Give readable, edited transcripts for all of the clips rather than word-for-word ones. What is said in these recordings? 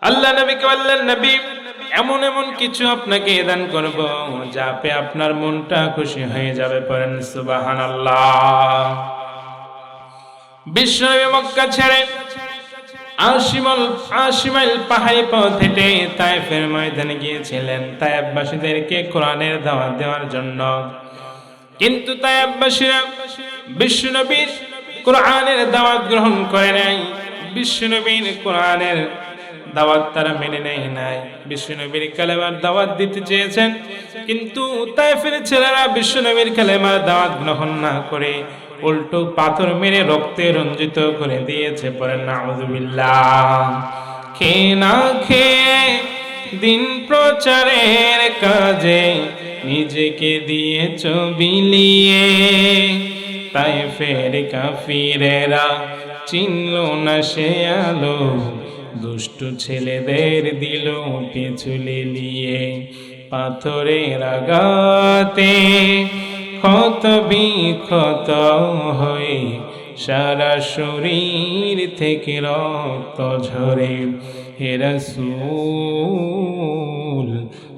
আল্লাহ নবীকে বললেন, নবী এমন এমন কিছু আপনাকে দান করব যা পেয়ে আপনার মনটা খুশি হয়ে যাবে। পড়েন সুবহানাল্লাহ। বিশ্বনবী মক্কা ছেড়ে ৮০ মাইল পাহাড়ি পথ হেঁটে তায়েফের ময়দানে গিয়েছিলেন তায়েফবাসীদেরকে কোরআনের দাওয়াত দেওয়ার জন্য। কিন্তু তায়েফবাসীরা বিশ্বনবীর কোরআনের দাওয়াত গ্রহণ করে নাই। বিশ্বনবীর কোরআনের দাওয়াত তারা মেনে নেয় নাই। বিশ্বনবীর কালেমার দাওয়াত দিতে চেয়েছেন, কিন্তু তায়েফের ছেলেরা বিশ্বনবীর কালেমার দাওয়াত গ্রহণ না করে উল্টো পাথর মেরে রক্তে রঞ্জিত করে দিয়েছে। পড়েন নাউযুবিল্লাহ। খেয়ে না খেয়ে দিন প্রচারের কাজে নিজেকে দিয়েছ বিলিয়ে, তায়েফের কাফিরেরা চিনল না সে আলো, দুষ্ট ছেলেদের দিল পিছু লেলিয়ে। পাথরের আঘাতে ক্ষত বিক্ষত হয়ে সারা শরীর থেকে রক্ত ঝরে। হে রাসূল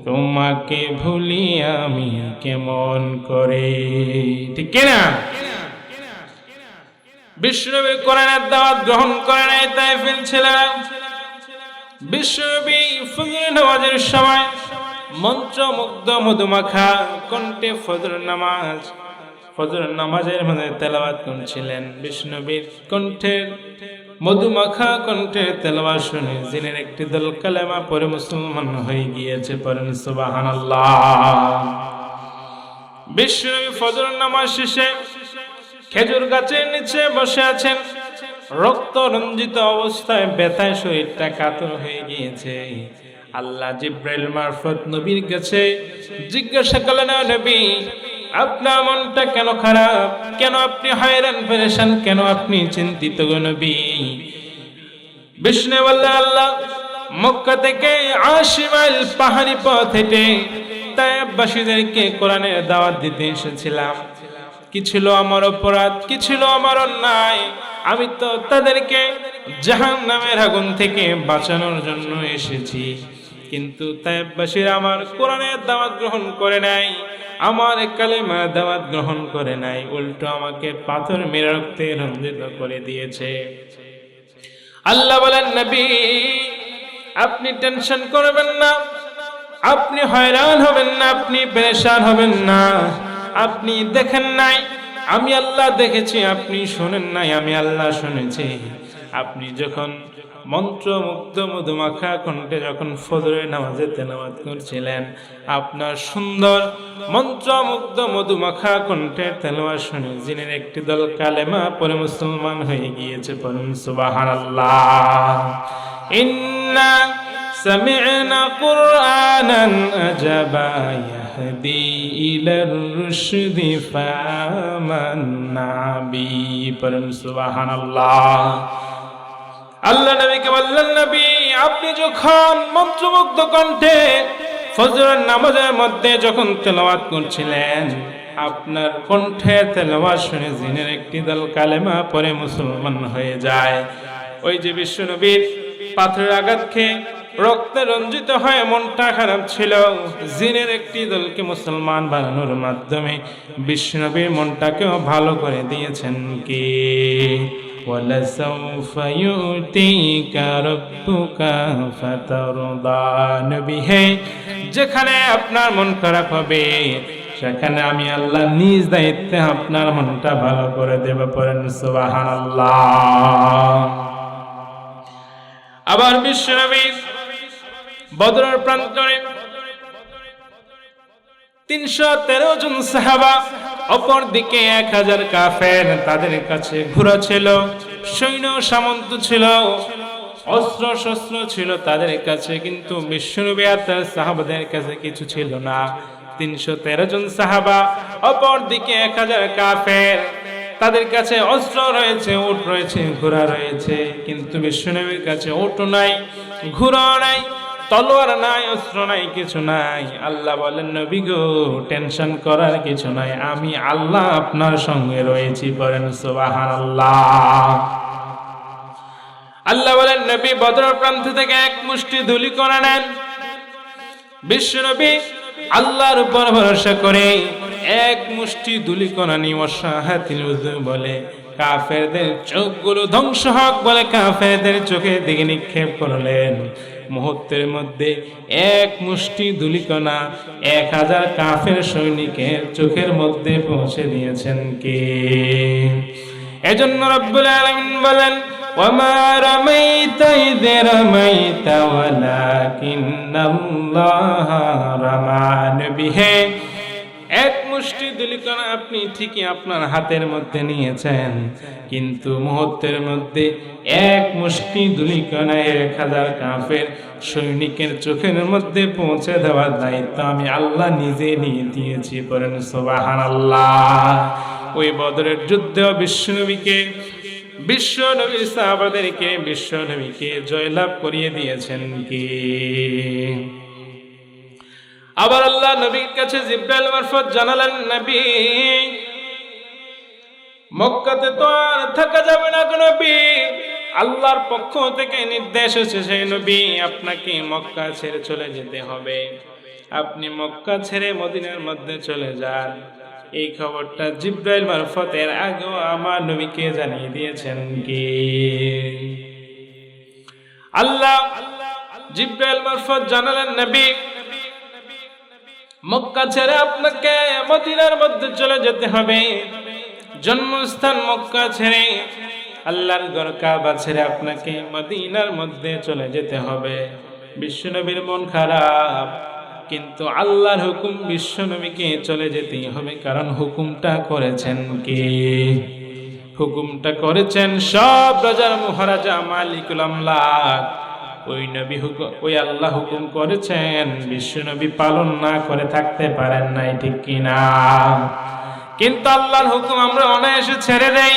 তোমাকে ভুলি আমি কেমন করে। ঠিক কিনা? বিশ্বনবীর কোরআনের দাওয়াত গ্রহণ করে নাই তায়েফের ছেলেরা। বিশ্বনবী ফজর নামাজের সময় মন্ত্রমুগ্ধ মধুমাখা কণ্ঠে ফজর নামাজের মধ্যে তেলাওয়াত করছিলেন। বিশ্বনবীর কণ্ঠের মধুমাখা কণ্ঠের তেলাওয়াত শুনে জিনের একটি দল কালেমা পড়ে মুসলমান হয়ে গিয়েছে। পড়েন সুবহানাল্লাহ। বিশ্বনবী ফজর নামাজ শেষে খেজুর গাছের নিচে বসে আছেন। রক্ত রঞ্জিত অবস্থায় ব্যথায় শরীরটা কাতর হয়ে গিয়েছে। আল্লাহ জিব্রাইল মারফত নবীর কাছে জিজ্ঞাসা করলেন, নবী আপনার মনটা কেন খারাপ, কেন আপনি হয়রান পেরেশান, কেন আপনি চিন্তিত গো নবী? বিষ্ণু বললেন, আল্লাহ মক্কা থেকে ৮০ মাইল পাহাড়ি পথ হেঁটে তায়েফবাসীদেরকে কোরআনের দাওয়াত দিতে এসেছিলাম। কি ছিল আমার অপরাধ, কি ছিল আমার অন্যায়? আমি তো তাদেরকে জাহান্নামের আগুন থেকে বাঁচানোর জন্য এসেছি, কিন্তু তায়েফবাসীরা আমার কোরআনের দাওয়াত গ্রহণ করে নাই, আমার কালেমার দাওয়াত গ্রহণ করে নাই, উল্টো আমাকে পাথর মেরে রক্তে রঞ্জিত করে দিয়েছে। আল্লাহ বলেন, নবী আপনি টেনশন করবেন না, আপনি হয়রান হবেন না, আপনি পেরেশান হবেন না। আপনি দেখেন নাই, আমি আল্লাহ দেখেছি। আপনি শোনেন নাই, আমি আল্লাহ শুনেছি। আপনি যখন মন্ত্রমুগ্ধ মধুমাখা কণ্ঠে যখন ফজরের নামাজে তেলাওয়াত করছিলেন, আপনার সুন্দর মন্ত্রমুগ্ধ মধুমাখা কণ্ঠের তেলাওয়াত শুনে জিনের একটি দল কালেমা পড়ে মুসলমান হয়ে গিয়েছে। পড়ুন সুবহানাল্লাহ। ইন্না সামি'না কুরআনান আজাবা ইয়াহদি ইলার রুশদি ফামান্না বি। পড়ুন সুবহানাল্লাহ। আল্লাহ নবীকে বললেন, নবী আপনি যখন মন্ত্রমুগ্ধ কণ্ঠে ফজরের নামাজের মধ্যে যখন তেলাওয়াত করছিলেন, আপনার কণ্ঠের তেলাওয়াত শুনে জিনের একটি দল কালেমা পড়ে মুসলমান হয়ে যায়। ওই যে বিশ্বনবীর পাথরের আঘাত খেয়ে রক্তে রঞ্জিত হয়ে মনটা খারাপ ছিল, জিনের একটি দলকে মুসলমান বানানোর মাধ্যমে বিশ্বনবীর মনটাকেও ভালো করে দিয়েছেন কে? ওয়ালাসাউফা ইউতিকা রাব্বুকা ফাতারদা। নবী হে, যেখানে আপনার মন খারাপ হবে সেখানে আমি আল্লাহ নিজ দায়িত্বে আপনার মনটা ভালো করে দেব। পড়েন সুবহানাল্লাহ। আবার বিশ্বনবী বদরের প্রান্তরে ৩১৩ জন সাহাবা, অপর দিকে ১০০০ কাফের, তাদের কাছে ঘোড়া ছিল, সৈন্য সামন্ত ছিল, অস্ত্র শস্ত্র ছিল তাদের কাছে, কিন্তু বিশ্বনবী আর তার সাহাবাদের কাছে কিছু ছিল না। ৩১৩ জন সাহাবা, অপর দিকে ১০০০ কাফের, তাদের কাছে অস্ত্র রয়েছে, উট রয়েছে, ঘোড়া রয়েছে, কিন্তু বিশ্বনবীর কাছে উট নাই, ঘোড়া নাই, তলোয়ার নাই, অস্ত্র নাই, কিছু নাই। আল্লাহ বলেন, নবী গো টেনশন করার কিছু নাই, আমি আল্লাহ আপনার সঙ্গে রয়েছি। পড়েন সুবহানাল্লাহ। আল্লাহ বলেন, নবী বদরের প্রান্ত থেকে এক মুষ্টি ধূলিকণা নেন। বিশ্ব নবী আল্লাহর উপর ভরসা করে এক মুষ্টি ধূলিকণা নিয়ে ওয়াসাহাতিল উযু বলে কাফেরদের চোখগুলো ধ্বংস হোক বলে কাফেরদের চোখের দিকে নিক্ষেপ করলেন। মুহূর্তের মধ্যে এক মুষ্টি ধূলিকণা 1000 কাফের সৈনিকের চোখের মধ্যে পৌঁছে দিয়েছেন কে? এজন্য রব্বুল আলামিন বলেন, ওয়ামা রামাইতা ইয রামাইতা ওয়ালাকিন্নাল্লাহ রামা। নবী হে, এক মুষ্টি ধূলিকণা আপনি ঠিকই আপনার হাতের মধ্যে নিয়েছেন, কিন্তু মুহূর্তের মধ্যে এক মুষ্টি ধূলিকণা 1000 কাফের সৈনিকের চোখের মধ্যে পৌঁছে দেওয়ার দায়িত্ব আমি আল্লাহ নিজে নিয়ে দিয়েছি। পড়েন সুবহানাল্লাহ। ওই বদরের যুদ্ধে বিশ্ব নবীর সাহাবাদেরকে বিশ্ব নবীকে জয়লাভ করিয়ে দিয়েছেন কি? আবার আল্লাহ নবীর কাছে জিবরাইল মারফত জানালেন, নবী মক্কাতে তো আর থাকা যাবে না গো নবী, আল্লাহর পক্ষ থেকে নির্দেশ এসেছে নবী আপনাকে মক্কা ছেড়ে চলে যেতে হবে, আপনি মক্কা ছেড়ে মদিনার মধ্যে চলে যান। এই খবরটা জিবরাইল মারফত এর আগেও আমার নবীকে জানিয়ে দিয়েছেন কি? আল্লাহ জিবরাইল মারফত জানালেন, নবী মক্কা ছেড়ে আপনাকে মদিনার মধ্যে চলে যেতে হবে। জন্মস্থান মক্কা ছেড়ে আল্লাহর ঘর কাবা ছেড়ে আপনাকে মদিনার মধ্যে চলে যেতে হবে। বিশ্বনবীর মন খারাপ, কিন্তু আল্লাহর হুকুম বিশ্বনবীকে চলে যেতেই হবে, কারণ হুকুমটা করেছেন কে? হুকুমটা করেছেন সব রাজার মহারাজা মালিকুল আমলাক। ওই আল্লাহ হুকুম করেছেন, বিশ্বনবী পালন না করে থাকতে পারেন নাই, ঠিক কিনা? কিন্তু আল্লাহর হুকুম আমরা অনায়াসে ছেড়ে দেই।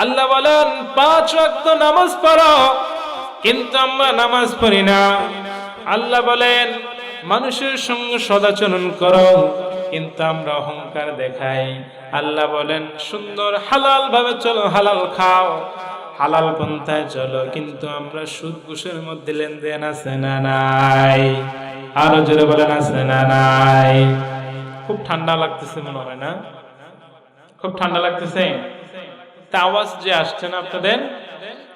আল্লাহ বলেন 5 ওয়াক্ত নামাজ পড়ো, কিন্তু আমরা নামাজ পড়ি না। আল্লাহ বলেন মানুষের সঙ্গে সদাচরণ করো, কিন্তু আমরা অহংকার দেখাই। আল্লাহ বলেন সুন্দর হালাল ভাবে চলো, হালাল খাও, হালাল পন্থায় চলো, কিন্তু আমরা সুদ ঘুষের মধ্যে লেনদেন আছে না নাই? আরো জোরে বলেন আছে না নাই? খুব ঠান্ডা লাগতেছে মনে হয় না? খুব ঠান্ডা লাগতেছে। তা আওয়াজ যে আসছে না আপনাদের,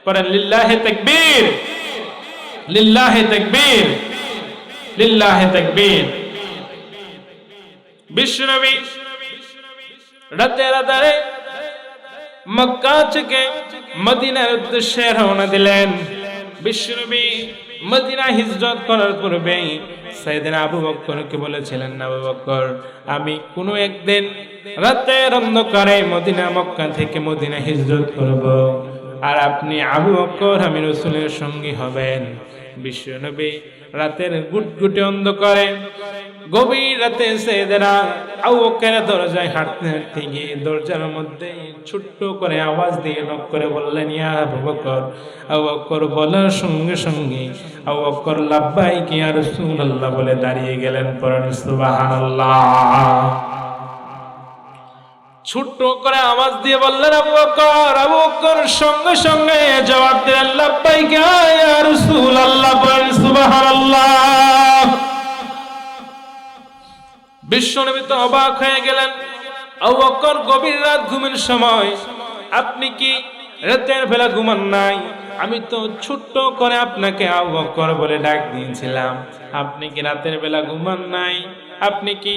পড়েন লিল্লাহি তাকবীর, লিল্লাহি তাকবীর, লিল্লাহি তাকবীর। বিশ্বনবী রাতের আধারে মক্কা থেকে মদিনার উদ্দেশ্যে রওনা দিলেন। বিশ্বনবী মদিনা হিজরত করার পূর্বে সাইয়েদনা আবু বকরকে বলেছিলেন, আবু বকর আমি কোনো একদিন রাতের অন্ধকারে মদিনা মক্কা থেকে মদিনা হিজরত করব, আর আপনি আবু বকর আমি রাসূলের সঙ্গী হবেন। বিশ্বনবী রাতের গুটগুটে অন্ধকারে গভীর রাতে সাইয়েদনা আবু বকরের দরজায় হাঁটতে হাঁটতে গিয়ে দরজার মধ্যে ছোট্ট করে আওয়াজ দিয়ে নক করে বললেন, ইয়া আবু বকর। আবু বকর বলার সঙ্গে সঙ্গে আবু বকর লাব্বাইক ইয়া রাসূলুল্লাহ বলে দাঁড়িয়ে গেলেন। পড়েন সুবহানাল্লাহ। ছোট্ট করে আওয়াজ দিয়ে বললেন আবু বকর। আবু বকর সঙ্গে সঙ্গে জবাব দিলেন, লাব্বাইক ইয়া রাসূলুল্লাহ। পড়েন সুবহানাল্লাহ। বিশ্বনবী তো অবাক হয়ে গেলেন। আবু বকর গভীর রাত ঘুমের সময়, আপনি কি রাতের বেলা ঘুমান নাই? আমি তো ছোট্ট করে আপনাকে আবু বকর বলে ডাক দিয়েছিলাম, আপনি কি রাতের বেলা ঘুমান নাই? আপনি কি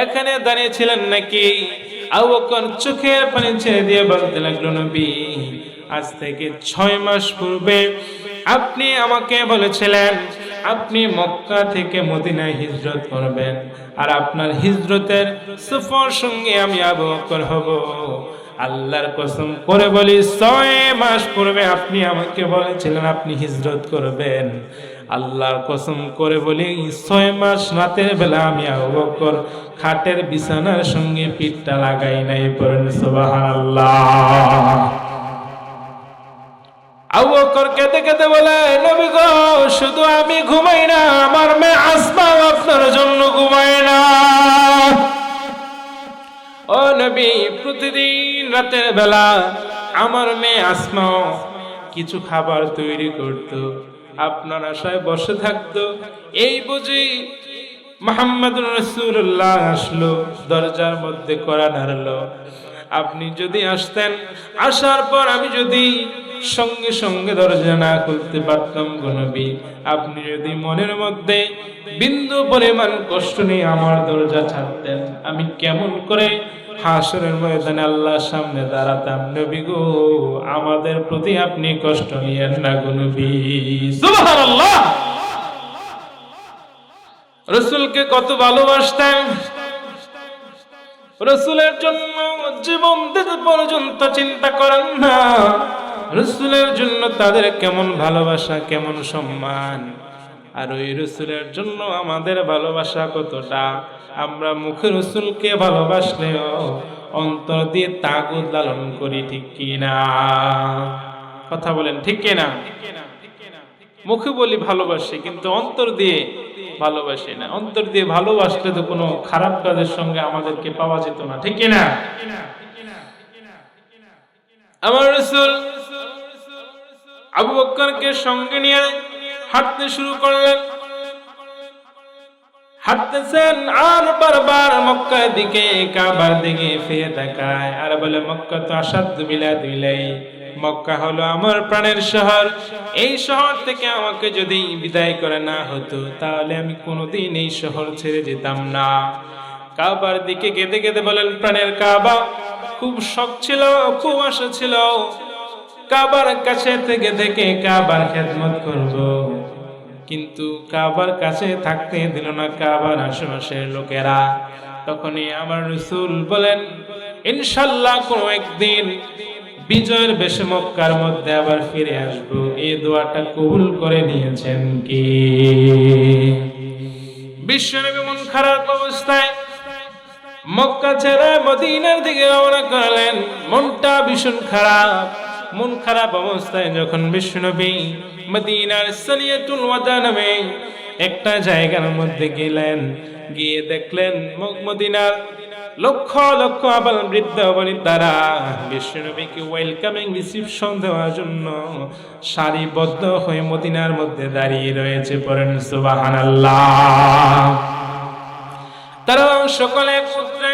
এখানে দাঁড়িয়েছিলেন নাকি? আবু বকর চোখের পানি ছেড়ে দিয়ে বলতে লাগলো, নবী আজ থেকে 6 মাস পূর্বে আপনি আমাকে বলেছিলেন আপনি মক্কা থেকে মদিনায় হিজরত করবেন, আর আপনার হিজরতের সফর সঙ্গে আমি আবু বকর হব। আল্লাহর কসম করে বলি 6 মাস পূর্বে আপনি আমাকে বলেছিলেন আপনি হিজরত করবেন। আল্লাহর কসম করে বলি 6 মাস রাতের বেলা আমি আবু বকর খাটের বিছানার সঙ্গে পিঠটা লাগাই নাই। পড়েন সুবহানাল্লাহ। আবু বকর কেঁদে কেঁদে বলে, নবী গো শুধু আমি ঘুমাই না, আমার মেয়ে আসমাও আপনার জন্য ঘুমায় না। ও নবী প্রতিদিন রাতের বেলা আমার মেয়ে আসমাও কিছু খাবার তৈরি করত, আপনার আশায় বসে থাকতো। এই বুঝি মুহাম্মদুর রাসূলুল্লাহ আসলো, দরজার মধ্যে কড়া নাড়লো। আপনি যদি আসতেন, আসার পর আমি যদি সঙ্গে সঙ্গে দরজা না খুলতে পারতাম গো নবী, আপনি যদি মনের মধ্যে বিন্দু পরিমাণ কষ্ট নিয়ে আমার দরজা ছাড়তেন, আমি কেমন করে হাসরের ময়দানে আল্লাহর সামনে দাঁড়াতাম। নবী গো, আমাদের প্রতি আপনি কষ্ট নিয়েন না গো নবী। সুবহানাল্লাহ। রাসূলকে কত ভালোবাসতেন, রাসূলের জন্য জীবন দিতে পর্যন্ত চিন্তা করেন না। রাসূলের জন্য তাদের কেমন ভালোবাসা, কেমন সম্মান, আর ওই রাসূলের জন্য আমাদের ভালোবাসা কতটা। আমরা মুখে রাসূলকে ভালোবাসলেও অন্তর দিয়ে তাগুত লালন করি, ঠিক কি না? কথা বলেন, ঠিক কি না? মুখে বলি ভালোবাসি, কিন্তু অন্তর দিয়ে ভালোবাসি না। অন্তর দিয়ে ভালোবাসলে তো কোনো খারাপ কাজের সঙ্গে আমাদেরকে পাওয়া যেত না, ঠিক কি না? আমার রাসূল আবু বকরকে সঙ্গে নিয়ে হাঁটতে শুরু করলেন। হাঁটতেছেন আর বারবার মক্কার দিকে, কাবার দিকে ফিরে তাকায় আর বলে, মক্কা তো আসাদ্দু বিলাদিলাই, মক্কা হলো আমার প্রাণের শহর। এই শহর থেকে আমাকে যদি বিদায় করে না হতো, তাহলে আমি কোনোদিন এই শহর ছেড়ে যেতাম না। কাবার দিকে কেঁদে কেঁদে বলেন, প্রাণের কাবা, খুব শখ ছিল, খুব আশা ছিল কাবার কাছে থেকে থেকে কাবার খেদমত করব, কিন্তু কাবার কাছে থাকতে দিল না কাবার আশেপাশের লোকেরা। তখনই আমার রাসূল বলেন, ইনশাআল্লাহ কোনো একদিন বিজয়ের বেশে মক্কার মধ্যে আবার ফিরে আসব। এই দোয়াটা কবুল করে নিয়েছেন কি? বিশ্বনবী মন খারাপ অবস্থায় মক্কা ছেড়ে মদিনার দিকে রওনা করলেন। মনটা ভীষণ খারাপ। মন খারাপ অবস্থায় যখন বিশ্বনবী মদিনার সানিয়াতুল ওয়াদা নামে একটা জায়গার মধ্যে গেলেন, গিয়ে দেখলেন মদিনার লক্ষ লক্ষ আবাল বৃদ্ধ বনিতারা বিশ্বনবীকে ওয়েলকামিং রিসিপশন দেওয়ার জন্য সারিবদ্ধ হয়ে মদিনার মধ্যে দাঁড়িয়ে রয়েছে। পড়েন সুবহানাল্লাহ। তারা সকলে একত্রে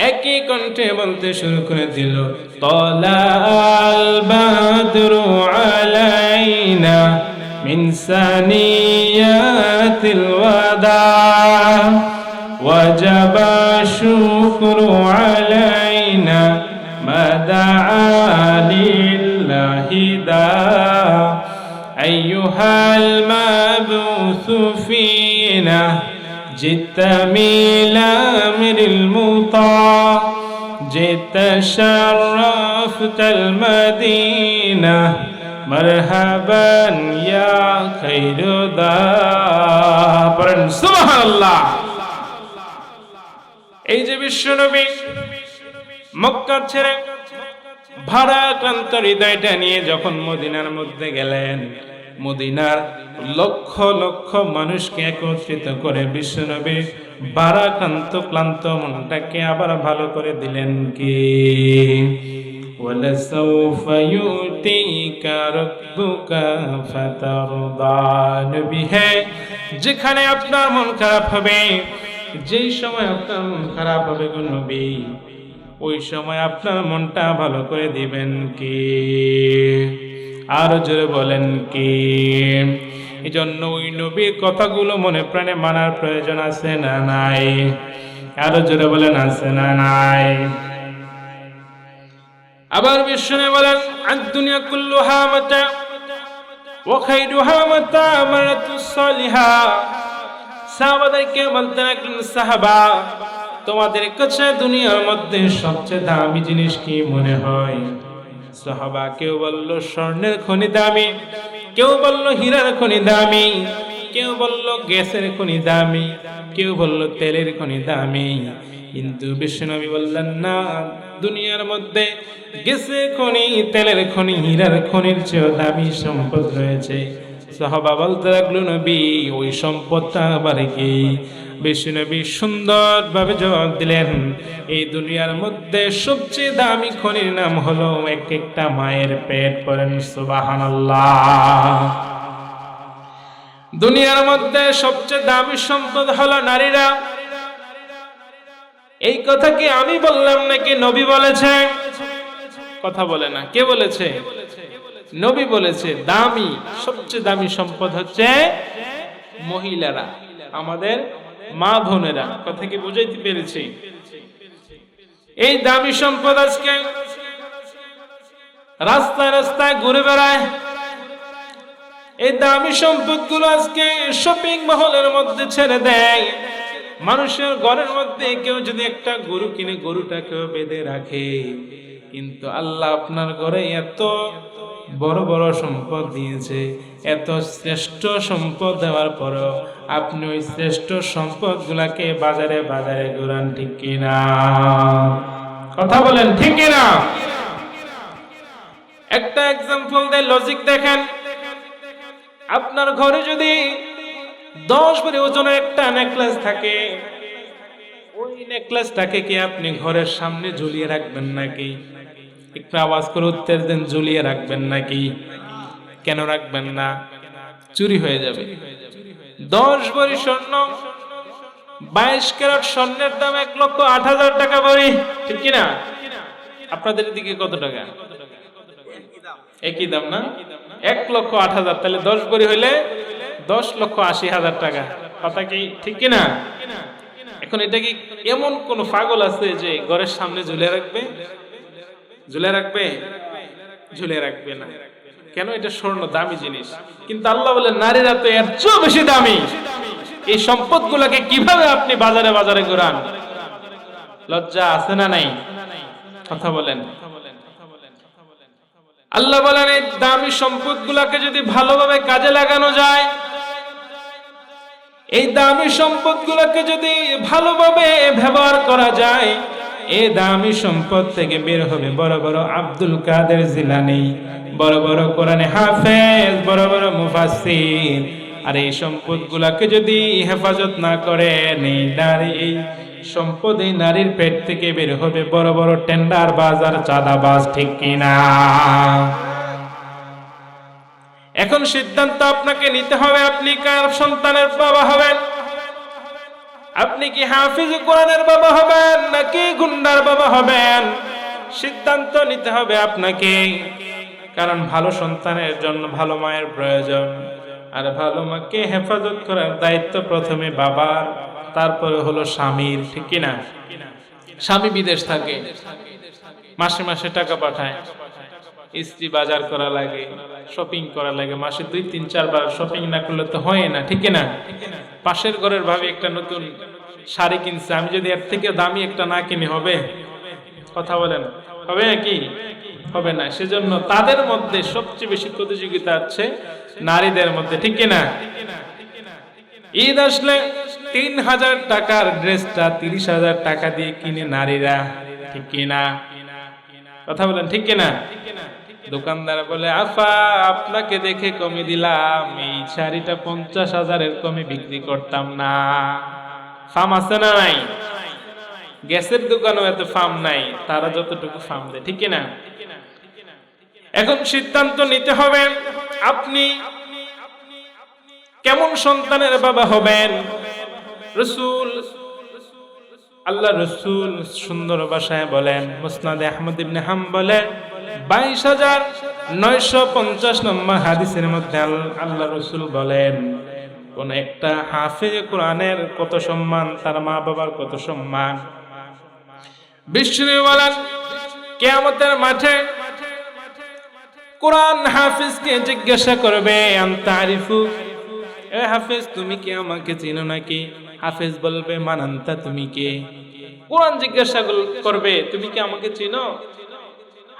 একই কণ্ঠে বলতে শুরু করে দিল, তালাল বাদরু আলাইনা মিন সানিয়াতিল ওয়াদা ওয়াজাবা শুকরু আলাইনা মা দাআ লিল্লাহি দা আইয়ুহাল মাবউসু ফিনা جئت بالأمر المطاع جئت شرفت المدينة مرحبا يا خير ذا سبحان الله। এই যে বিশ্বনবী মক্কা ছেড়ে ভারাক্রান্ত হৃদয়টা নিয়ে যখন মদিনার মধ্যে গেলেন, মদিনার লক্ষ লক্ষ মানুষকে একত্রিত করে বিশ্বনবী ভারাক্রান্ত ক্লান্ত মনটাকে আবার ভালো করে দিলেন কি? ওয়ালাসাউফা ইউতিকা রাব্বুকা ফাতারদা। নবী হে, যেখানে আপনার মন খারাপ হবে, যেই সময় আপনার মন খারাপ হবে গো নবী, ওই সময় আপনার মনটা ভালো করে দিবেন কি? আরো জোরে বলেন কি? এই জন্য ওই নবীর কথাগুলো মনে প্রাণে মানার প্রয়োজন আছে না নাই? আরো জোরে বলেন, আছে না নাই? আবার বিষ্ণু বলেন, আদ-দুনিয়া কুল্লুহা মাতা ওয়া খায়রুহা মাতা আমারাতুস সালিহা। সাহাবাদেরকে বলতে লাগলেন, সাহাবা, তোমাদের কাছে দুনিয়ার মধ্যে সবচেয়ে দামি জিনিস কি মনে হয়? সাহাবা কেউ বলল স্বর্ণের খনি দামি, কেউ বলল হীরার খনি দামি, কেউ বলল গ্যাসের খনি দামি, কেউ বলল তেলের খনি দামি। কিন্তু বিশ্বনবী বললেন, না, দুনিয়ার মধ্যে গ্যাসের খনি, তেলের খনি, হীরার খনির চেয়েও দামি সম্পদ রয়েছে। সাহাবা বলতে লাগলো, নবী ওই সম্পদটা আবার কি? বিশ্বনবী সুন্দরভাবে জবাব দিলেন, এই দুনিয়ার মধ্যে সবচেয়ে দামি খনির নাম হলো এক একটা মায়ের পেট। পড়েন সুবহানাল্লাহ। দুনিয়ার মধ্যে সবচেয়ে দামি সম্পদ হলো নারীরা। এই কথা কি আমি বললাম নাকি নবী বলেছে? কথা বলে না, কে বলেছে? নবী বলেছে। দামি, সবচেয়ে দামি সম্পদ হচ্ছে মহিলারা, আমাদের মা বোনেরা। কথা কি বুঝাইতে পেরেছি? এই দামি সম্পদ আজকে রাস্তায় রাস্তায় ঘুরে বেড়ায়। এই দামি সম্পদগুলো আজকে শপিং মহলের মধ্যে ছেড়ে দেয়। মানুষের ঘরের মধ্যে কেউ যদি একটা গরু কিনে, গরুটাকেও বেঁধে রাখে। কিন্তু আল্লাহ আপনার ঘরে এত বড় বড় সম্পদ দিয়েছে, এত শ্রেষ্ঠ সম্পদ দেওয়ার পরও আপনি ওই শ্রেষ্ঠ সম্পদ গুলাকে বাজারে বাজারে ঘুরান, ঠিক কিনা? কথা বলেন, ঠিক কিনা? একটা এক্সাম্পল দেয়, লজিক দেখেন। আপনার ঘরে যদি 10 ভরি ওজনের একটা নেকলেস থাকে, ওই নেকলেসটাকে কি আপনি ঘরের সামনে ঝুলিয়ে রাখবেন নাকি? একটু আওয়াজ করে উত্তর দেন। ঝুলিয়ে রাখবেন নাকি? কেন রাখবেন না? চুরি হয়ে যাবে। 10 ভরি স্বর্ণ, 22 ক্যারেট স্বর্ণের দাম 1,08,000 টাকা ভরি, ঠিক কিনা? আপনাদের দিকে কত টাকা? একই দাম না? 1,08,000। তাহলে 10 ভরি হইলে 10,80,000 টাকা। কথা কি ঠিক কিনা? এখন এটা কি এমন কোন পাগল আছে যে ঘরের সামনে ঝুলে রাখবে? ঝুলে রাখবে? ঝুলে রাখবে না। কেন? এটা স্বর্ণ, দামি জিনিস। কিন্তু আল্লাহ বলেন নারীরা তো এর চেয়ে বেশি দামি। এই সম্পদগুলোকে কিভাবে আপনি বাজারে বাজারে ঘোরান? লজ্জা আছে না নাই? কথা বলেন। আল্লাহ বলেন এই দামি সম্পদগুলোকে যদি ভালোভাবে কাজে লাগানো যায়, এই দামি সম্পদগুলোকে যদি ভালোভাবে ব্যবহার করা যায়, এই দামি সম্পদ থেকে বের হবে বড় বড় আব্দুল কাদের জিলানী, বড় বড় কোরআনে হাফেজ, বড় বড় মুফাসসির। আর এই সম্পদগুলোকে যদি হেফাজত না করে এই সম্পদ, এই নারীর পেট থেকে বের হবে বড় বড় টেন্ডার বাজার চাঁদাবাজ, ঠিক কিনা? এখন সিদ্ধান্ত আপনাকে নিতে হবে, আপনি কার সন্তানের বাবা হবেন? আপনি কি হাফিজ কোরআনের বাবা হবেন নাকি গুন্ডার বাবা হবেন? সিদ্ধান্ত নিতে হবে আপনাকে। কারণ ভালো সন্তানের জন্য ভালো মায়ের প্রয়োজন, আর ভালো মাকে হেফাজত করার দায়িত্ব প্রথমে বাবার, তারপরে হলো স্বামীর, ঠিক কিনা? স্বামী বিদেশ থাকে, মাসে মাসে টাকা পাঠায়, স্ত্রী বাজার করা লাগে, শপিং করা লাগে, মাসে 2-3-4 বার শপিং না করলে তো হয় না, ঠিক না? পাশের ঘরের ভাবি একটা নতুন শাড়ি কিনছে, আমি যদি এর থেকে দামি একটা না কিনে হবে? কথা বলেন, হবে কি? হবে না। সেজন্য তাদের মধ্যে সবচেয়ে বেশি প্রতিযোগিতা আছে নারীদের মধ্যে, ঠিক কিনা? ঈদ আসলে 3,000 টাকার ড্রেসটা 30,000 টাকা দিয়ে কিনে নারীরা, ঠিক কিনা? কথা বলেন, ঠিক কিনা? দোকানদার বলে, আফা আপনাকে দেখে কমে দিলাম, এই শাড়িটা 50,000-এর কমে বিক্রি করতাম না। ফার্ম আছে না নাই? গ্যাসের দোকানও এত ফার্ম নাই, তারা যতটুকু ফার্ম দেয়, ঠিক কিনা? এখন সিদ্ধান্ত নিতে হবে আপনি কেমন সন্তানের বাবা হবেন। আল্লাহ রসুল সুন্দর ভাষায় বলেন, মুসনাদে আহমদ ইবনে হাম্বলে 22,950 নম্বর হাদিসের মধ্যে আল্লাহ রসুল বলেন, কোন একটা হাফেজ কোরআনের কত সম্মান, তার মা বাবার কত সম্মান। বিষ্ণু বলেন কিয়ামতের মাঠে কোরআন হাফেজকে জিজ্ঞাসা করবে, আনতা আরিফু, এ হাফেজ তুমি কি আমাকে চিনো নাকি? হাফেজ বলবে, মান আনতা, তুমি কে? কোরআন জিজ্ঞাসা করবে, তুমি কি আমাকে চিনো?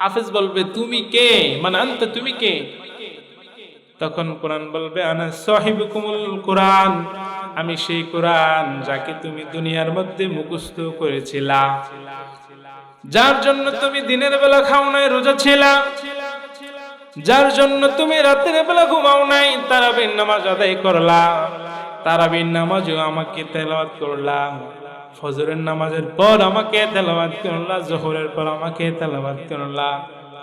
হাফেজ বলবে, তুমি কে? মান আনতা, তুমি কে? তখন কোরআন বলবে, আনা সাহিবুকুমুল কোরআন, আমি সেই কোরআন যাকে তুমি দুনিয়ার মধ্যে মুখস্থ করেছিলা, যার জন্য তুমি দিনের বেলা খাও নাই, রোজা ছিলা, যার জন্য তুমি রাতের বেলা ঘুমাও নাই, তারাবির নামাজ আদায় করলা, তারাবির নামাজও আমাকে তেলাওয়াত করলা, ফজরের নামাজের পর আমাকে তেলাওয়াত করলা, জোহরের পর আমাকে তেলাওয়াত করলা,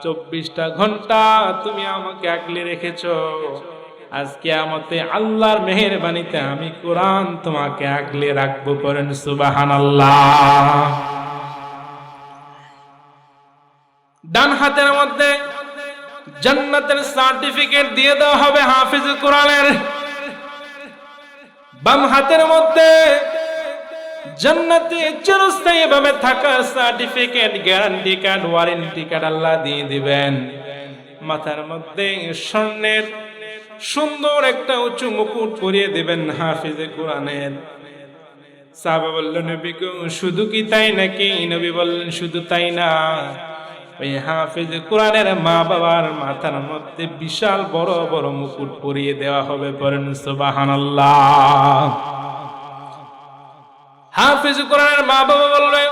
24টা ঘন্টা তুমি আমাকে আগলে রেখেছো। আজকে আমাতে আল্লাহর মেহেরবানিতে আমি কোরআন তোমাকে আগলে রাখবো, করেন সুবহানাল্লাহ। ডান হাতের মধ্যে জান্নাতের সার্টিফিকেট দিয়ে দেওয়া হবে হাফেজ কোরআনের, বাম হাতের মধ্যে জান্নাতে চিরস্থায়ী ভাবে থাকার certificate, guarantee card, warranty card Allah দিয়ে দিবেন। মাথার মধ্যে স্বর্ণের সুন্দর একটা উঁচু মুকুট পরিয়ে দিবেন হাফেজ কোরআনের। সাহাবা বললেন, নবী গো শুধু কি তাই নাকি? নবী বললেন, শুধু তাই না, ওই হাফেজ কোরআনের মা বাবার মাথার মধ্যে বিশাল বড় বড় মুকুট পরিয়ে দেওয়া হবে, পড়েন সুবহানাল্লাহ। হাফেজ কোরআনের মা বাবা বললেন,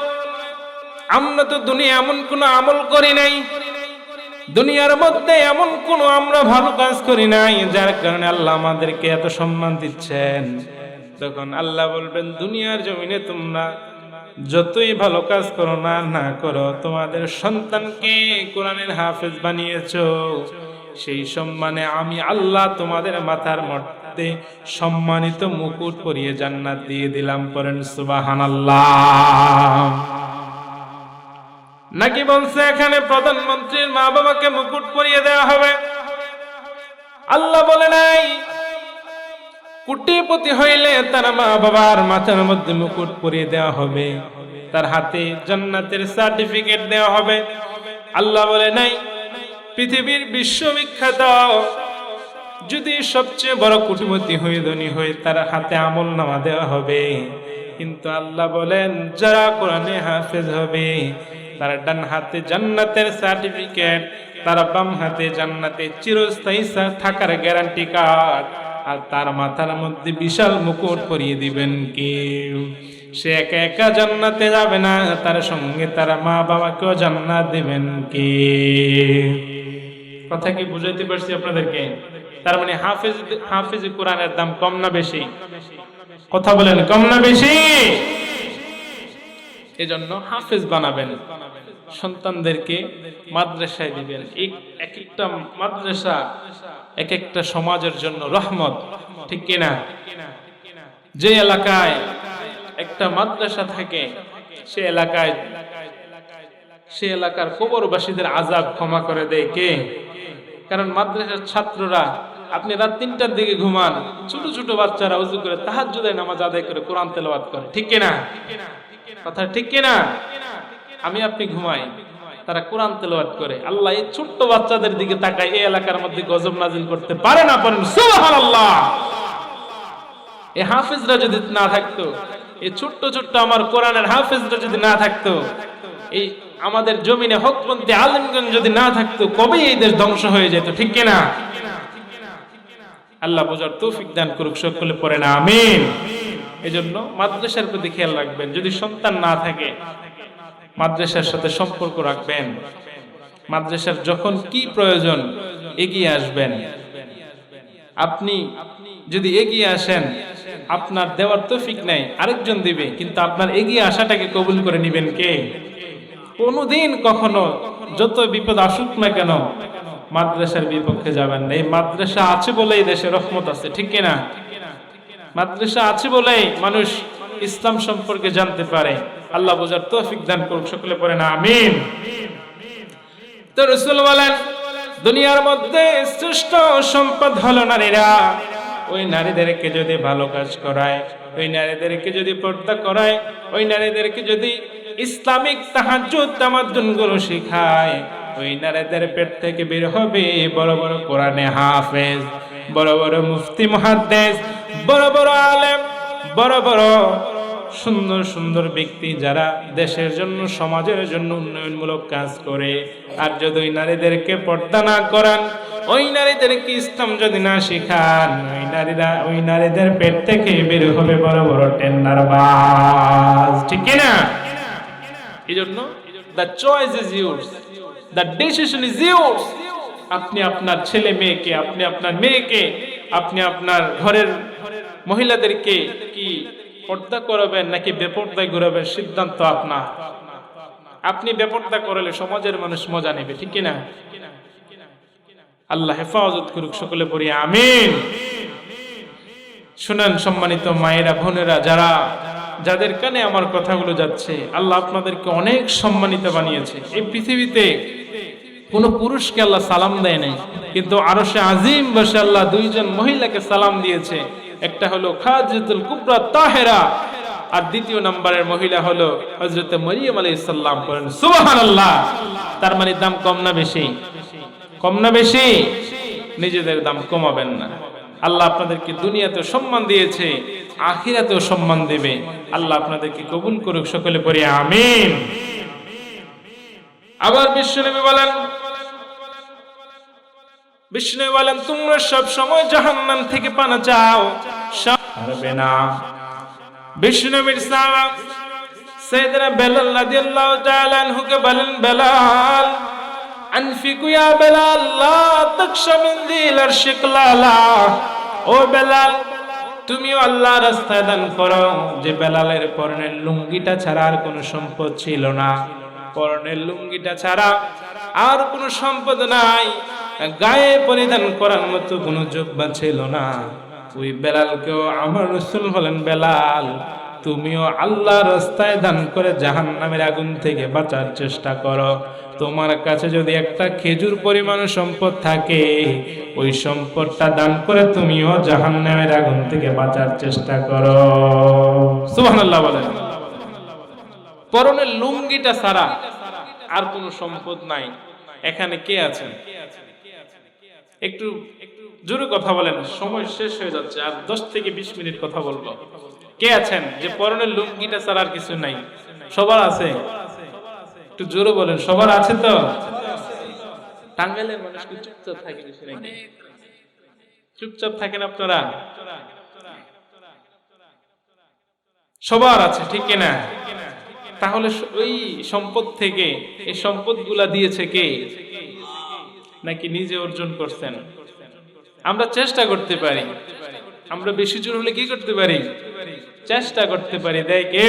আমরা তো দুনিয়া এমন কোন আমল করি নাই, দুনিয়ার মধ্যে এমন কোন আমরা ভালো কাজ করি নাই যার কারণে আল্লাহ আমাদেরকে এত সম্মান দিচ্ছেন। তখন আল্লাহ বলবেন, দুনিয়ার জমিনে তোমরা যতই ভালো কাজ করো না না করো, তোমাদের সন্তানকে কোরআনের হাফেজ বানিয়েছো, সেই সম্মানে আমি আল্লাহ তোমাদের মাথার মধ্যে সম্মানিত মুকুট পরিয়ে জান্নাত দিয়ে দিলাম, পড়েন সুবহানাল্লাহ। নাকি বলছে এখানে প্রধানমন্ত্রীর মা বাবাকে মুকুট পরিয়ে দেওয়া হবে? আল্লাহ বলে নাই, কোটিপতি হইলে তার মা বাবার মাথার মধ্যে মুকুট পরিয়ে দেওয়া হবে, তার হাতে জান্নাতের সার্টিফিকেট দেওয়া হবে। আল্লাহ বলে নাই, পৃথিবীর বিশ্ববিখ্যাত যদি সবচেয়ে বড় কোটিপতি হয়ে ধনী হয়ে তার হাতে আমলনামা দেওয়া হবে। কিন্তু আল্লাহ বলেন, যারা কোরআনে হাফেজ হবে তারা ডান হাতে জান্নাতের সার্টিফিকেট, তারা বাম হাতে জান্নাতে চিরস্থায়ী থাকার গ্যারান্টি কার্ড, আর তার মাথার মধ্যে বিশাল মুকুট পরিয়ে দিবেন কেউ। সে একা একা জান্নাতে যাবে না, তার সঙ্গে তার মা বাবাকেও জান্নাত দিবেন কে। কথা কি বুঝাইতে পারছি আপনাদেরকে? তার মানে হাফেজ কোরআনের দাম কম না বেশি? কথা বলেন, কম না বেশি? এজন্য হাফেজ বানাবেন, সন্তানদেরকে মাদ্রাসায় দিবেন। এক একটা মাদ্রাসা এক একটা সমাজের জন্য রহমত, ঠিক কিনা? যে এলাকায় একটা মাদ্রাসা থাকে সে এলাকার কবরবাসীদের আযাব ক্ষমা করে দেয় কে? কারণ মাদ্রাসার ছাত্ররা, আপনি রাত 3টার দিকে ঘুমান, ছোট ছোট বাচ্চারা ওযু করে তাহাজ্জুদের নামাজ আদায় করে কোরআন তেলাওয়াত করে, ঠিক কিনা? কথা ঠিক কিনা? আমি আপনি ঘুমাই, তারা কোরআন তেলাওয়াত করে। আল্লাহ এই ছোট্ট বাচ্চাদের দিকে তাকায়, এই এলাকার মধ্যে গজব নাজিল করতে পারে না, পারেন সুবহানাল্লাহ। এই হাফেজরা যদি না থাকতো, এই ছোট্ট ছোট্ট আমার কোরআনের হাফেজরা যদি না থাকতো, এই আমাদের জমিনে হকপন্থী আলেমগণ যদি না থাকতো, কবে এই দেশ ধ্বংস হয়ে যেত, ঠিক কিনা? আল্লাহ বোঝার তৌফিক দান করুক, সকলে পড়ে না আমিন। এজন্য মাদ্রাসার প্রতি খেয়াল রাখবেন। যদি সন্তান না থাকে, মাদ্রাসার সাথে সম্পর্ক রাখবেন, মাদ্রাসার যখন কি প্রয়োজন এগিয়ে আসবেন। আপনি যদি এগিয়ে আসেন, আপনার দেওয়ার তৌফিক নাই, আরেকজন দিবে, কিন্তু আপনার এগিয়ে আসাটাকে কবুল করে নেবেন কে? কোনদিন কখনো যত বিপদ আসুক না কেন মাদ্রাসার বিপক্ষে যাবেন না। এই মাদ্রাসা আছে বলেই দেশে রহমত আছে, ঠিক কিনা? মাদ্রাসা আছে বলেই মানুষ ইসলাম সম্পর্কে জানতে পারে। আল্লাহ বোঝার তৌফিক দান করুক, সকলে পড়ে না আমিন। তো রাসূল বলেন, দুনিয়ার মধ্যে শ্রেষ্ঠ সম্পদ হলো নারীরা। ওই নারীদেরকে যদি ভালো কাজ করায়, ওই নারীদেরকে যদি পর্দা করায়, ওই নারীদেরকে যদি ইসলামিক তাহাজ্জুদ তামাদ্দুন গুলো শেখায়, ওই নারীদের পেট থেকে বের হবে বড় বড় কোরআনে হাফেজ, বড় বড় মুফতি মুহাদ্দিস, বড় বড় আলেম, বড় বড় সুন্দর সুন্দর ব্যক্তি যারা দেশের জন্য সমাজের জন্য উন্নয়নমূলক কাজ করে। আর যদি ওই নারীদেরকে পর্দা না করান, ওই নারীদেরকে ইসলাম যদি না শেখান, ওই নারীদের পেট থেকে বের হবে বড় বড় টেন্ডারবাজ, ঠিক কিনা? এই জন্য the choice is yours, the decision is yours. আপনি আপনার ছেলে মেয়েকে, আপনি আপনার মেয়েকে, আপনি আপনার ঘরের মহিলাদেরকে কি পর্দা করাবেন নাকি বেপর্দায় ঘুরাবেন, সিদ্ধান্ত আপনার। আপনি বেপর্দা করলে সমাজের মানুষ মজা নেবে, ঠিক কিনা? আল্লাহ হেফাজত করুক, সকলে পড়ি আমিন। শুনেন সম্মানিত মায়েরা, বোনেরা, যাদের কানে আমার কথাগুলো যাচ্ছে, আল্লাহ আপনাদেরকে অনেক সম্মানিত বানিয়েছে। এই পৃথিবীতে কোন পুরুষকে আল্লাহ সালাম দেয় নাই, কিন্তু আরশে আজিম বসে আল্লাহ দুইজন মহিলাকে সালাম দিয়েছে। একটা হলো খাদিজাতুল কুবরা তাহেরা, আর দ্বিতীয় নম্বরের মহিলা হলো হযরত মরিয়ম আলাইহিস সালাম। পড়েন সুবহানাল্লাহ। তার মানে দাম কম না বেশি? কম না বেশি? নিজেদের দাম কমাবেন না। আল্লাহ আপনাদেরকে দুনিয়াতে সম্মান দিয়েছে, আখিরাতেও সম্মান দেবে। আল্লাহ আপনাদেরকে কবুল করুক, সকলে পড়ি আমিন। আবার বিশ্বনবী বলেন তোমরা সব সময় জাহান্নাম থেকে পানা চাও, পারবে না। বিশ্বনবীর সাহাবা সাইয়েদনা বেলাল রাদিয়াল্লাহু তাআলা আনহুকে বলেন, বেলাল আনফিকু ইয়া বেলাল লা তাকশা মিন যিল আরশিকলালা। ও বেলাল, তুমিও আল্লাহর রাস্তায় দান করো। যে বেলালের পরনের লুঙ্গিটা ছাড়া আর কোনো সম্পদ ছিল না, পরনের লুঙ্গিটা ছাড়া আর কোনো সম্পদ নাই, গায়ে পরিধান করার মতো কোনো জুব্বা ছিল না। ওই বেলালকেও আমার রাসূল বলেন, বেলাল তুমিও আল্লাহর রাস্তায় দান করে জাহান্নামের আগুন থেকে বাঁচার চেষ্টা করো। তোমার কাছে যদি একটা খেজুর পরিমাণ সম্পদ থাকে, ওই সম্পদটা দান করে তুমিও জাহান্নামের আগুন থেকে বাঁচার চেষ্টা করো। সুবহানাল্লাহ বলেন। পরনের লুঙ্গিটা ছাড়া আর কোনো সম্পদ নাই। এখানে কে আছেন? একটু জোরে কথা বলেন, সময় শেষ হয়ে যাচ্ছে, আর 10 থেকে 20 মিনিট কথা বলবো। কে আছেন যে পরনের লুঙ্গিটা ছাড়া আর কিছু নাই? সবার আছে? একটু জোরে বলেন, সবার আছে তো? টাঙ্গাইলের মানুষ কি চুপচাপ থাকে বেশি নাকি? চুপচাপ থাকেন আপনারা? সবার আছে, ঠিক কিনা? তাহলে ওই সম্পদ থেকে এই সম্পদগুলা দিয়েছে কে? নাকি নিজে অর্জন করছেন? আমরা চেষ্টা করতে পারি, আমরা বেশি জোর হলে কি করতে পারি? চেষ্টা করতে পারি। দেয় কে?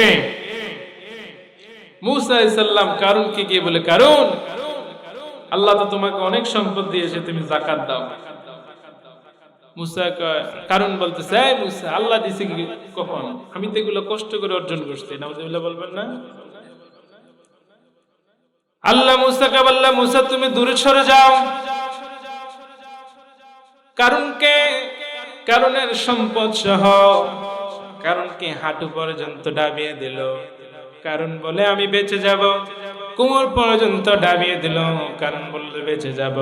মূসা আলাইহিস সালাম কারুনকে গিয়ে বলে, কারুন, আল্লাহ তো তোমাকে অনেক সম্পদ দিয়েছে, তুমি যাকাত দাও। কারুন বলতেছে, মূসা আল্লাহ দিয়েছে কখন? আমি তো এগুলো কষ্ট করে অর্জন করছি। নাউযুবিল্লাহ বলবেন না? আল্লাহ মূসাকে বললেন, মূসা তুমি দূরে সরে যাও। কারুনের সম্পদ সহ কারুনকে হাঁটু পর্যন্ত ডাবিয়ে দিল। কারুন বলে আমি বেঁচে যাব। কোমর পর্যন্ত ডাবিয়ে দিল। কারুন বললে বেঁচে যাব।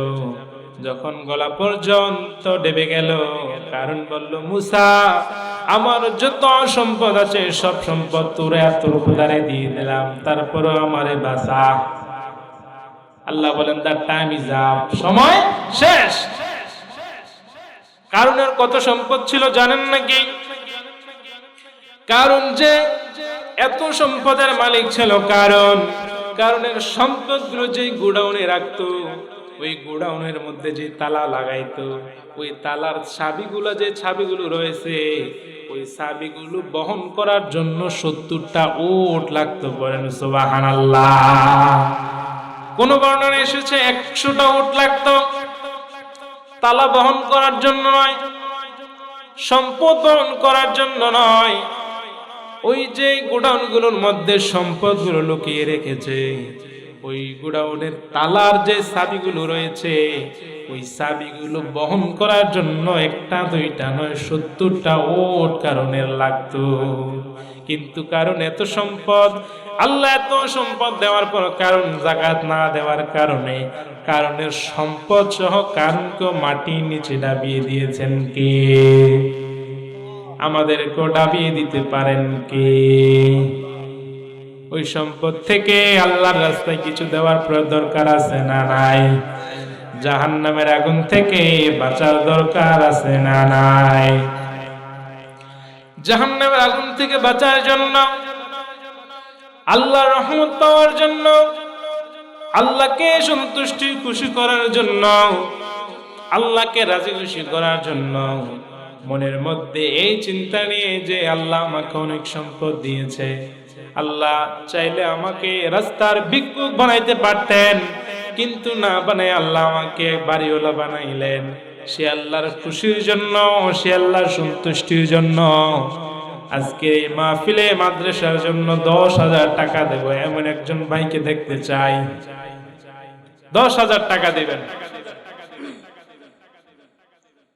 যখন গলা পর্যন্ত ডেবে গেল, কারুন বলল, মূসা আমার যত সম্পদ আছে সব সম্পদ তোরে আর তোর খোদারে দিয়ে দিলাম, তারপরও আমারে বাঁচা। আল্লাহ বলেন, দ্যাট টাইম ইজ আপ, সময় শেষ। কারুনের কত সম্পদ ছিল জানেন নাকি? কারুন যে এত সম্পদের মালিক ছিল, কারুনের সম্পদগুলো যে গোডাউনে রাখতো, ওই গোডাউনের মধ্যে যে তালা লাগাইতো, ওই তালার চাবিগুলো যে চাবিগুলো রয়েছে, ওই চাবিগুলো বহন করার জন্য 70টা উট লাগতো। বলেন সুবহানাল্লাহ। কোন বর্ণনা এসেছে 100টা উট লাগতো। তালা বহন করার জন্য নয়, সম্পদ বহন করার জন্য নয়, ওই যে গোডাউনগুলোর মধ্যে সম্পদগুলো লুকিয়ে রেখেছে, ওই গোডাউনের তালার যে চাবিগুলো রয়েছে, ওই চাবিগুলো বহন করার জন্য 1টা 2টা নয় 70টা উট কারণের লাগতো। কিন্তু কারণ এত সম্পদ, আল্লাহ এত সম্পদ দেওয়ার পর কারণ যাকাত না দেওয়ার কারণে কারণের সম্পদ সহ কারণকে মাটির নিচে ডাবিয়ে দিয়েছেন কে? আমাদেরকে ডাবিয়ে দিতে পারেন কে? ওই সম্পদ থেকে আল্লাহর রাস্তায় কিছু দেওয়ার দরকার আছে না নাই? জাহান্নামের আগুন থেকে বাঁচার দরকার আছে না নাই? জাহান্নামের আগুন থেকে বাঁচার জন্য, আল্লাহর রহমত পাওয়ার জন্য আল্লাহকে সন্তুষ্টি খুশি করার জন্য, আল্লাহকে রাজি খুশি করার জন্য মনের মধ্যে এই চিন্তা নিয়ে যে আল্লাহ আমাকে অনেক সম্পদ দিয়েছে, আল্লাহ চাইলে আমাকে রাস্তার ভিক্ষুক বানাইতে পারতেন, কিন্তু না বানায় আল্লাহ আমাকে বাড়িওয়ালা বানাইলেন। সে আল্লাহর খুশির জন্য, সে আল্লাহর সন্তুষ্টির জন্য আজকে এই মাহফিলে মাদ্রাসার জন্য 10,000 টাকা দেব, এমন একজন ভাইকে দেখতে চাই। 10,000 টাকা দেবেন।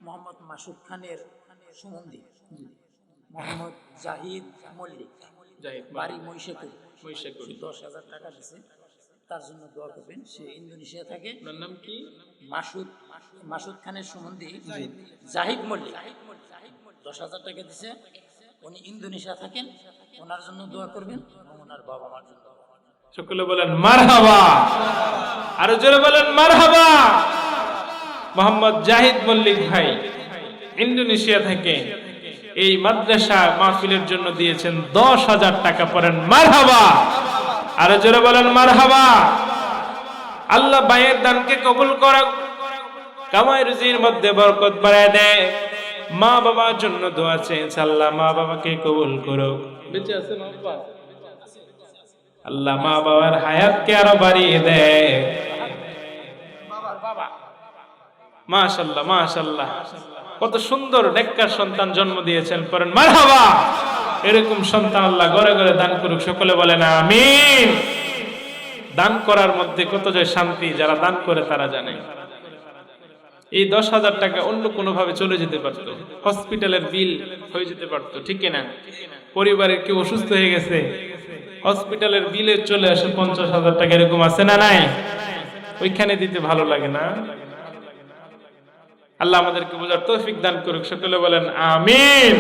মোহাম্মদ মাসুদ খানের সুমন্দি, মোহাম্মদ জাহিদ মল্লিক, বাড়ি মহিষাকুর, 10,000 টাকা দিছে, তার জন্য দোয়া করবেন। সে ইন্দোনেশিয়া থাকে। নাম কি? মাসুদ খানের সুমন্দি জাহিদ মল্লিক, 10,000 টাকা দিছে। উনি ইন্দোনেশিয়া থাকেন, ওনার জন্য দোয়া করবেন এবং ওনার বাবা মার জন্য। সকলে বলেন মারহাবা, আরো জোরে বলেন মারহাবা। মোহাম্মদ জাহিদ মল্লিক ভাই ইন্দোনেশিয়া থেকে এই মাদ্রাসা মাহফিলের জন্য দিয়েছেন 10,000 টাকা। পড়েন মারহাবা, আরো জোরে বলেন মারহাবা। আল্লাহ ভাইয়ের দানকে কবুল করুক, কামাই রুজির মধ্যে বরকত বাড়ায় দেয়। মা বাবার জন্য দোয়া চেয়েছে, আল্লাহ মা বাবাকে কবুল করুক। বেঁচে আছে মা বাবা? আল্লাহ মা বাবার হায়াতকে আরো বাড়িয়ে দেয়। মাশাআল্লাহ মাশাআল্লাহ, কত সুন্দর নেককার সন্তান জন্ম দিয়েছেন। পড়েন মারহাবা। এরকম সন্তান আল্লাহ ঘরে ঘরে দান করুক। সকলে বলেন আমিন। দান করার মধ্যে কত যে শান্তি, যারা দান করে তারা জানে। এই 10,000 টাকা অন্য কোনো ভাবে চলে যেতে পারতো, হসপিটালের বিল হয়ে যেতে পারতো, ঠিক না? পরিবারের কেউ অসুস্থ হয়ে গেছে, হসপিটালের বিলে চলে আসে 50,000 টাকা, এরকম আছে না নাই? ওইখানে দিতে ভালো লাগে না? আল্লাহ আমাদেরকে বোঝার তৌফিক দান করুক। সকলে বলেন আমিন।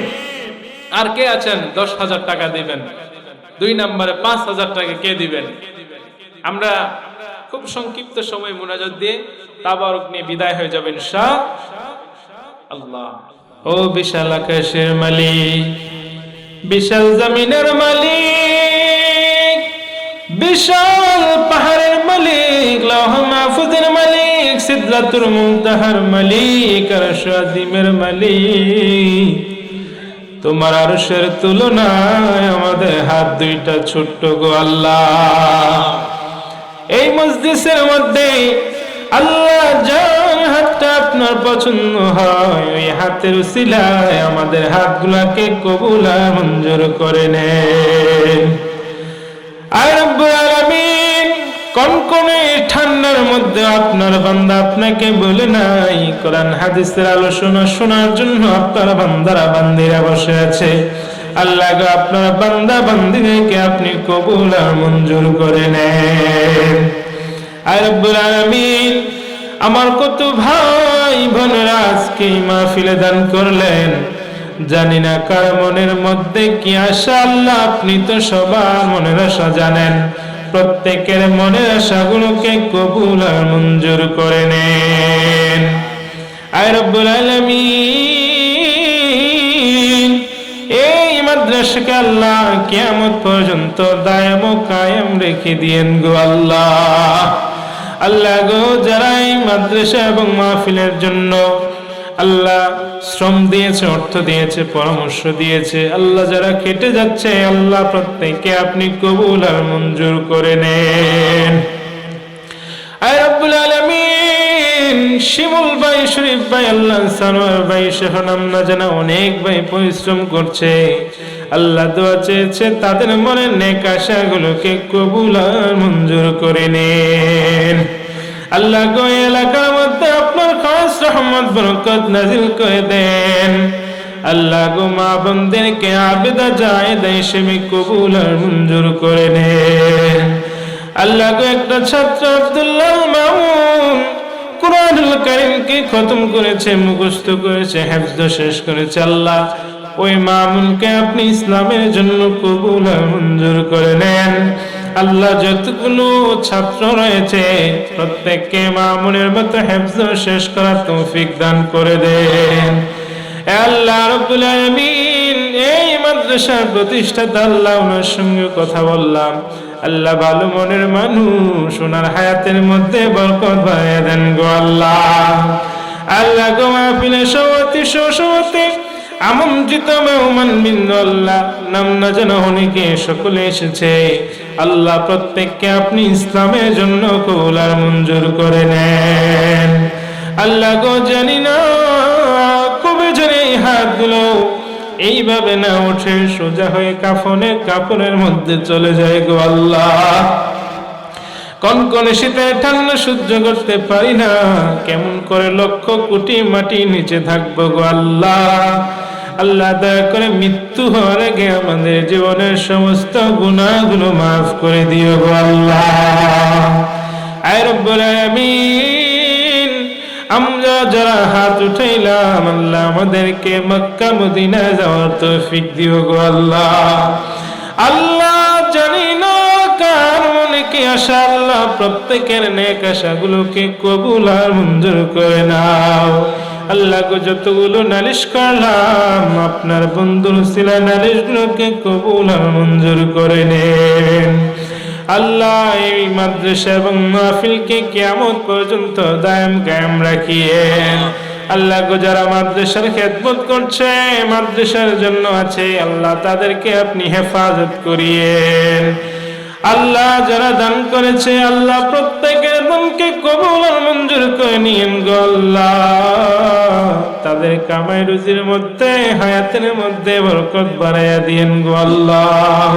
আর কে আছেন 10,000 টাকা দিবেন? 2 নম্বরে 5,000 টাকা কে দিবেন? আমরা খুব সংক্ষিপ্ত সময় মুনাজাত দিয়ে তাবারক নিয়ে বিদায় হয়ে যাবেন ইনশাআল্লাহ। ও বিশাল আকাশের মালিক, বিশাল জমিনের মালিক, বিশাল পাহাড়ের মালিক, লৌহ মাহফুজের মালিক, সিদরাতুল মুনতাহার মালিক, আরশ আজিমের মালিক, তোমার আরশের তুলনায় আমাদের হাত দুইটা ছোট্ট গো আল্লাহ। এই মজলিসের মধ্যে আল্লাহ যার হাতটা আপনার পছন্দ হয়, ওই হাতের উসিলায় আমাদের হাতগুলাকে কবুল আর মঞ্জুর করে নেন। আয় রব্বুল আলামিন, কনকনে ঠান্ডার মধ্যে আপনার বান্দা আপনাকে বলে নাই, কোরআন হাদিসের আলোচনা শোনার জন্য আপনার বান্দারা বান্দিরা বসে আছে। আল্লাহ গো, আপনার বান্দা বান্দিদেরকে আপনি কবুল আর মঞ্জুর করে নেন। আয় রব্বুল আলামিন, আমার কত ভাই বোনেরা আজকে মাহফিলে দান করলেন, জানি না কার মনের মধ্যে কি আশা, আল্লাহ আপনি তো সবার মনের আশা জানেন। প্রত্যেকের মনের আশাগুলোকে কবুল আর মঞ্জুর করে নেন। আয় রব্বুল আলামিন, এই মাদ্রাসাকে আল্লাহ কিয়ামত পর্যন্ত দায়েম ও কায়েম রেখে দিয়েন গো আল্লাহ। আল্লাহ গো, যারা এই মাদ্রাসা এবং মাহফিলের জন্য আল্লাহ শ্রম দিয়েছে, অর্থ দিয়েছে, পরামর্শ দিয়েছে, আল্লাহ যারা কেটে যাচ্ছে, আল্লাহ প্রত্যেককে আপনি কবুল আর মঞ্জুর করে নেন। আয় রব্বুল আলামিন, শিমুল ভাই, শরীফ ভাই, আল্লাহ সানোয়ার ভাই সহ নাম না জানা অনেক ভাই পরিশ্রম করছে। আল্লাহ দোয়া চেয়েছে, তাদের মনে নেক আশাগুলোকে কবুল আর মঞ্জুর করে নেন। আল্লাহ গো, এলাকার মধ্যে আপনার খাস রহমত বরকত নাজিল করে দেন। আল্লাহ গো, মা বোনদেরকে আবেদা জায়েদা হিসেবে কবুল আর মঞ্জুর করে নেন। আল্লাহ গো, একটা ছাত্র আব্দুল্লাহ মামুন কুরআনুল কারীমকে খতম করেছে, মুখস্থ করেছে, হিফজ শেষ করেছে। আল্লাহ ওই মামুনকে আপনি ইসলামের জন্য কবুল আর মঞ্জুর করে নেন। আল্লাহ যতগুলো ছাত্র রয়েছে প্রত্যেককে মামুনের মতো হিফজ শেষ করার তৌফিক দান করে দেন। আল্লাহ রাব্বুল আলামিন, এই মাদ্রাসার প্রতিষ্ঠাতা আল্লাহ, ওনার সঙ্গে কথা বললাম, আল্লাহ ভালো মনের মানুষ ওনার হায়াতের মধ্যে বরকত বাড়াইয়া দেন গো আল্লাহ। আল্লাহ গো মাহফিলে সভাপতি সহসভাপতি আমন্ত্রিত মেহমান বৃন্দ আল্লাহ নাম না জানা অনেকে সকলে এসেছে আল্লাহ প্রত্যেককে আপনি ইসলামের জন্য কবুল আর মঞ্জুর করে নেন। আল্লাহ গো জানি না কবে জানি এই হাতগুলো এইভাবে না ওঠে সোজা হয়ে কাফনের মধ্যে চলে যায় গো আল্লাহ। কনকনে শীতে ঠান্ডা সহ্য করতে পারি না, কেমন করে লক্ষ কোটি মাটি নিচে থাকবো গো আল্লাহ। আল্লাহ দয়া করে মৃত্যু হওয়ার আগে আমাদের জীবনের সমস্ত গুনাহগুলো মাফ করে দিও গো আল্লাহ। আয় রব্বুল আলামিন, আমরা যারা হাত উঠাইলাম আল্লাহ আমাদেরকে মক্কা মদিনা যাওয়ার তৌফিক দিও গো আল্লাহ। আল্লাহ জানি না কার মনে কি আশা, আল্লাহ প্রত্যেকের নেক আশাগুলোকে কবুল আর মঞ্জুর করে নাও। আল্লাহ গো যতগুলো নালিশ করলাম আপনার বন্ধুর ছিল নালিশগুলোকে কবুল আর মঞ্জুর করে নেন। আল্লাহ এই মাদ্রাসা এবং মাহফিলকে কিয়ামত পর্যন্ত দায়েম কায়েম রাখিয়েন। আল্লাহ গো যারা মাদ্রাসার খেদমত করছে মাদ্রাসার জন্য আছে আল্লাহ তাদেরকে আপনি হেফাজত করিয়েন। আল্লাহ যারা দান করেছে আল্লাহ প্রত্যেকের দানকে কবুল আর মঞ্জুর করে নিয়েন গো আল্লাহ। তাদের কামাই রুজির মধ্যে হায়াতের মধ্যে বরকত বাড়াইয়া দিয়েন গো আল্লাহ।